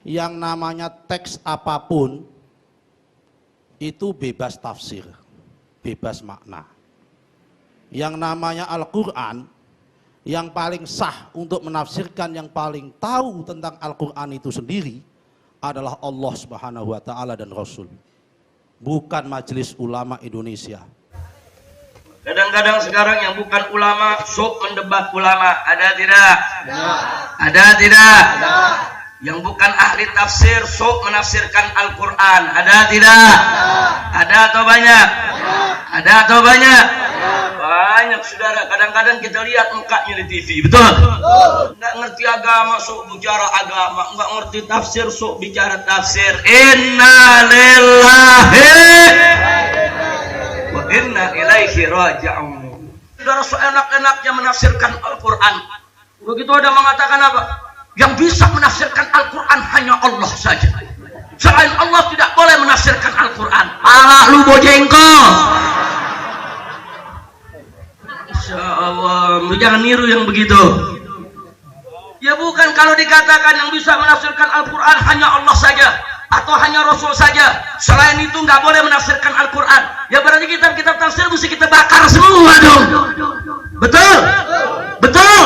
yang namanya teks apapun itu bebas tafsir, bebas makna. Yang namanya Al-Quran, yang paling sah untuk menafsirkan, yang paling tahu tentang Al-Quran itu sendiri adalah Allah Subhanahu wa Ta'ala dan Rasul, bukan Majelis Ulama Indonesia. Kadang-kadang sekarang yang bukan ulama sok mendebat ulama, ada tidak? Ada tidak? Yang bukan ahli tafsir sok menafsirkan Al-Quran, ada tidak? Ada atau banyak? Ada atau banyak? Banyak saudara. Kadang-kadang kita lihat mukanya di TV, betul? Nggak ngerti agama sok bicara agama, nggak ngerti tafsir sok bicara tafsir. Inna lillahi wa inna ilaihi raji'un. Saudara, seenak-enaknya menafsirkan Al-Quran. Begitu ada mengatakan apa? Yang bisa menafsirkan Al-Quran hanya Allah saja. Selain Allah tidak boleh menafsirkan Al-Quran. Pala lu bojengkol. Insya Allah, lu jangan niru yang begitu. Ya bukan, kalau dikatakan yang bisa menafsirkan Al-Quran hanya Allah saja atau hanya Rasul saja, selain itu nggak boleh menafsirkan Al-Quran. Ya berarti kitab-kitab tafsir mesti kita bakar semua dong. Betul? Betul?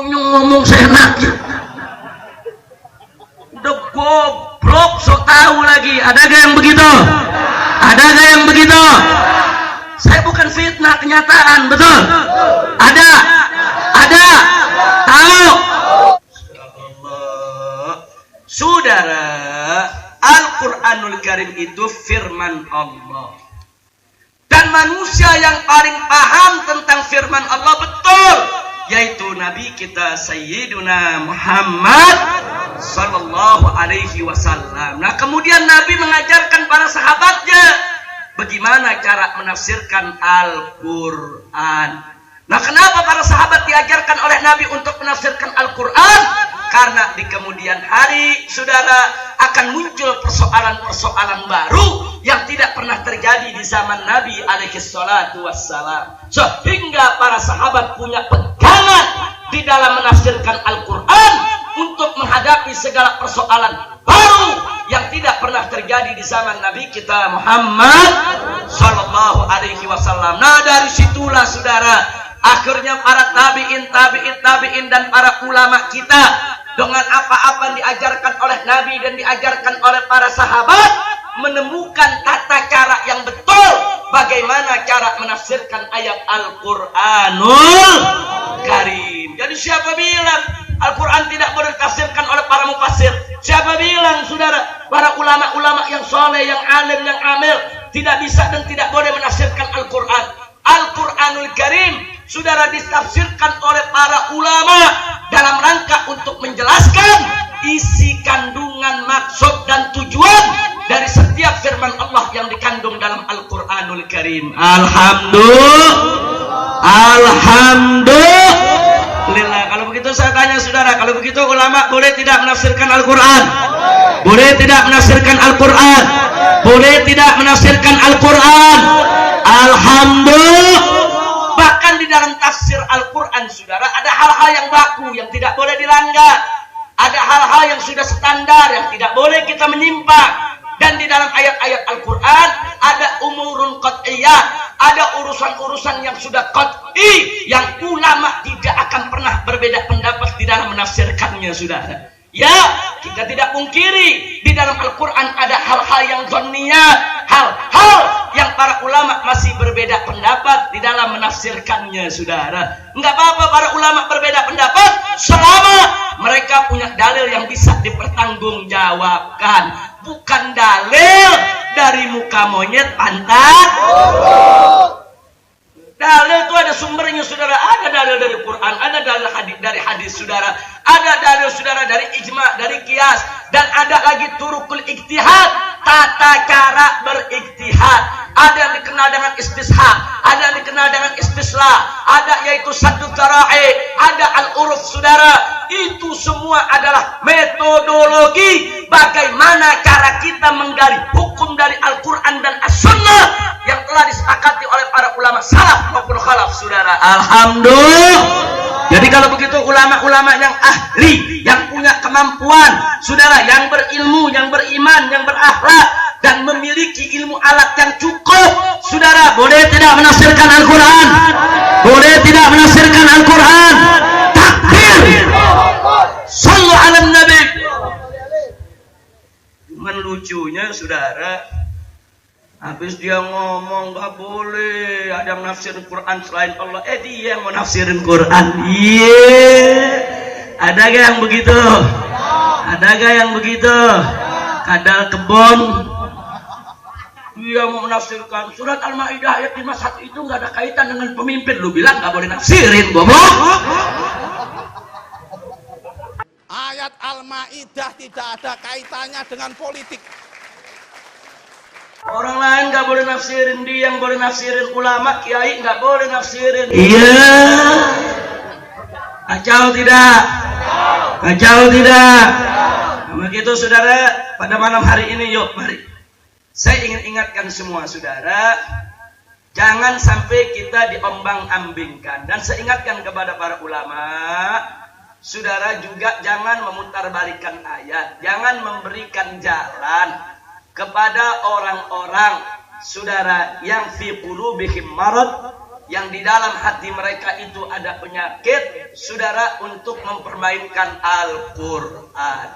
Ngomong seenaknya. Udah goblok sok tahu lagi. Ada gak yang begitu? Ada gak yang begitu? Saya bukan fitnah, kenyataan, betul? Ada? Ada? Tahu? Saudara, Al-Quranul Karim itu firman Allah. Dan manusia yang paling paham tentang firman Allah betul, yaitu Nabi kita Sayyiduna Muhammad Sallallahu Alaihi Wasallam. Nah, kemudian Nabi mengajarkan para sahabatnya bagaimana cara menafsirkan Al-Quran. Nah, kenapa para sahabat diajarkan oleh Nabi untuk menafsirkan Al-Quran? Karena di kemudian hari, saudara, akan muncul persoalan-persoalan baru yang tidak pernah terjadi di zaman Nabi alaihi salatu wassalam. Sehingga para sahabat punya pegangan di dalam menafsirkan Al-Quran untuk menghadapi segala persoalan baru yang tidak pernah terjadi di zaman Nabi kita Muhammad Sallallahu Alaihi Wasallam. Nah, dari situlah saudara, akhirnya para tabi'in dan para ulama kita dengan apa-apa yang diajarkan oleh Nabi dan diajarkan oleh para sahabat menemukan tata cara yang betul bagaimana cara menafsirkan ayat Al-Quranul Karim. Jadi siapa bilang Al-Quran tidak boleh ditafsirkan oleh para mufassir? Siapa bilang saudara para ulama-ulama yang soleh, yang alim, yang amil tidak bisa dan tidak boleh menafsirkan Al-Quran? Al-Quranul Karim saudara ditafsirkan oleh para ulama dalam rangka untuk menjelaskan isi kandungan, maksud dan tujuan dari setiap firman Allah yang dikandung dalam Al-Quranul Karim. Alhamdulillah. Kalau begitu saya tanya saudara, kalau begitu ulama boleh tidak menafsirkan Al-Quran? Boleh tidak menafsirkan Al-Quran? Boleh tidak menafsirkan Al-Quran? Alhamdulillah. Bahkan di dalam tafsir Al-Quran saudara ada hal-hal yang baku yang tidak boleh dilanggar. Ada hal-hal yang sudah standar yang tidak boleh kita menyimpang. Dan di dalam ayat-ayat Al-Quran ada umurun qat'iyah, ada urusan-urusan yang sudah qat'i yang ulama tidak akan pernah berbeda pendapat di dalam menafsirkannya saudara. Ya, kita tidak pungkiri di dalam Al-Quran ada hal-hal yang dhanniyah, hal-hal yang para ulama masih berbeda pendapat di dalam menafsirkannya saudara. Enggak apa-apa para ulama berbeda pendapat selama mereka punya dalil yang bisa dipertanggungjawabkan, bukan dalil dari muka monyet pantat. Dalil itu ada sumbernya saudara, ada dalil dari Quran, ada dalil dari hadis saudara, ada dalil saudara dari ijma, dari qiyas, dan ada lagi turukul ijtihad, tata cara beriktihad. Ada yang dikenal dengan istishab, ada yang dikenal dengan istislah, ada yaitu saddud dzara'i, ada al-uruf saudara. Itu semua adalah metodologi bagaimana cara kita menggali hukum dari Al-Quran dan As-Sunnah yang telah disepakati oleh para ulama salaf maupun khalaf saudara. Alhamdulillah. Jadi kalau begitu ulama-ulama yang ahli, yang punya kemampuan, saudara, yang berilmu, yang beriman, yang berakhlak, dan memiliki ilmu alat yang cukup, saudara, boleh tidak menafsirkan Al-Quran? Boleh tidak menafsirkan Al-Quran? Takbir! Sallu ala Nabi. Cuman lucunya, saudara, habis dia ngomong gak boleh ada yang nafsirin Quran selain Allah, dia yang mau nafsirin Quran. Ada gak yang begitu? Ada gak yang begitu? Kadal kebon, dia mau menafsirkan surat Al-Maidah ayat 51 itu gak ada kaitan dengan pemimpin. Lu bilang gak boleh nafsirin, goblok. Ayat Al-Maidah tidak ada kaitannya dengan politik. Orang lain nggak boleh nafsirin, dia yang boleh nafsirin. Ulama, kiai nggak boleh nafsirin. Iya. Kacau tidak? Kacau tidak? Nah, begitu saudara, pada malam hari ini yuk mari. Saya ingin ingatkan semua saudara, jangan sampai kita diombang-ambingkan. Dan saya ingatkan kepada para ulama, saudara juga jangan memutarbalikan ayat, jangan memberikan jalan kepada orang-orang, saudara, yang fi qulubihim marad, yang di dalam hati mereka itu ada penyakit, saudara, untuk mempermainkan Al-Quran.